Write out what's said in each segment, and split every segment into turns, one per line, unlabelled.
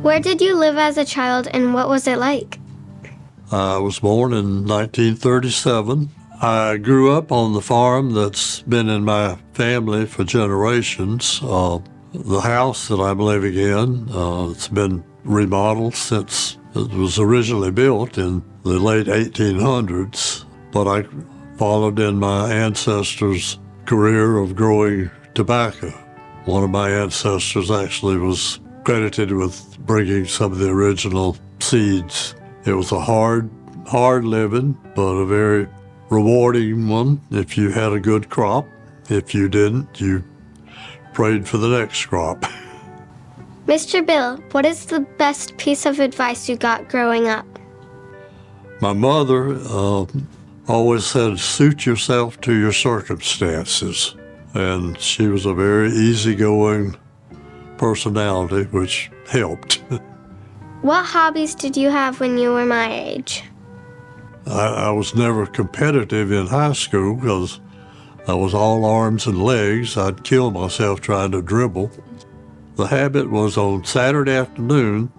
Where did you live as a child and what was it like?
I was born in 1937. I grew up on the farm that's been in my family for generations. The house that I'm living in, it's been remodeled since it was originally built in the late 1800s, but I followed in my ancestors' career of growing tobacco. One of my ancestors actually was credited with bringing some of the original seeds. It was a hard living, but a very rewarding one if you had a good crop. If you didn't, you prayed for the next crop.
Mr. Bill, what is the best piece of advice you got growing up?
My mother always said, suit yourself to your circumstances. And she was a very easygoing personality, which helped.
What hobbies did you have when you were my age?
I was never competitive in high school because I was all arms and legs. I'd kill myself trying to dribble. The habit was on Saturday afternoon,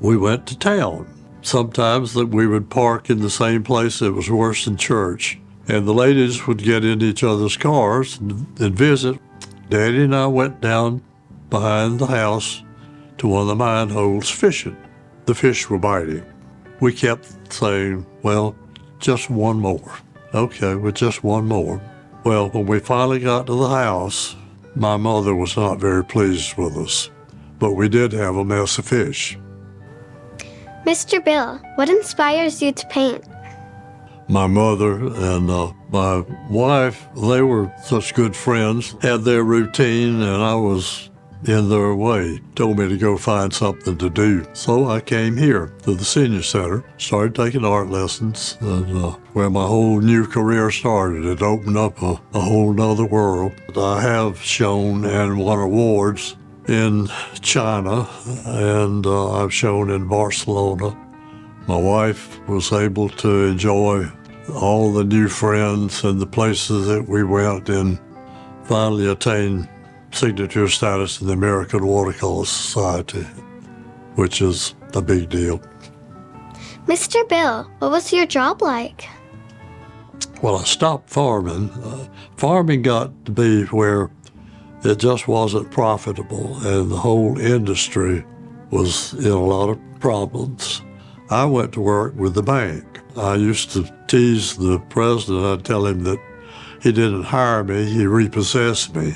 we went to town. Sometimes that we would park in the same place that was worse than church. And the ladies would get in each other's cars and visit. Daddy and I went down behind the house to one of the mine holes fishing. The fish were biting. We kept saying, well, just one more. Okay, well, just one more. Well, when we finally got to the house, my mother was not very pleased with us, but we did have a mess of fish.
Mr. Bill, what inspires you to paint?
My mother and my wife, they were such good friends, had their routine, and I was in their way. Told me to go find something to do. So I came here to the senior center, started taking art lessons, and where my whole new career started. It opened up a whole nother world. I have shown and won awards in China, and I've shown in Barcelona. My wife was able to enjoy all the new friends and the places that we went, and finally attained signature status in the American Watercolor Society, which is a big deal.
Mr. Bill, what was your job like?
Well, I stopped farming. Farming got to be where it just wasn't profitable, and the whole industry was in a lot of problems. I went to work with the bank. I used to tease the president. I'd tell him that he didn't hire me, he repossessed me.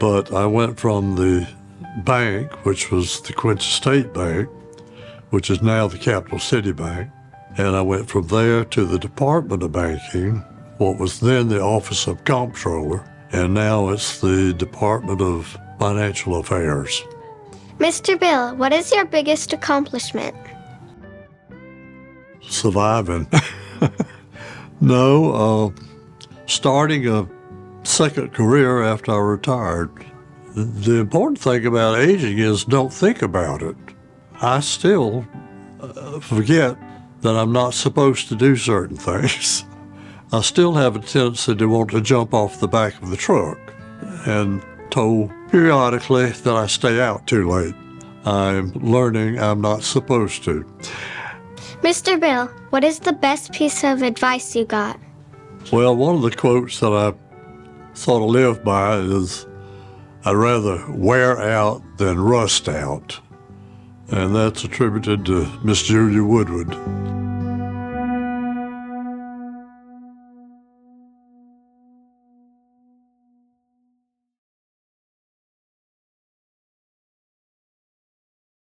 But I went from the bank, which was the Quincy State Bank, which is now the Capital City Bank, and I went from there to the Department of Banking, what was then the Office of Comptroller, and now it's the Department of Financial Affairs.
Mr. Bill, what is your biggest accomplishment?
Surviving. No, starting a second career after I retired. The important thing about aging is don't think about it. I still forget that I'm not supposed to do certain things. I still have a tendency to want to jump off the back of the truck, and told periodically that I stay out too late. I'm learning I'm not supposed to.
Mr. Bill, what is the best piece of advice you got?
Well, one of the quotes that I sort of live by is, I'd rather wear out than rust out. And that's attributed to Miss Julia Woodward.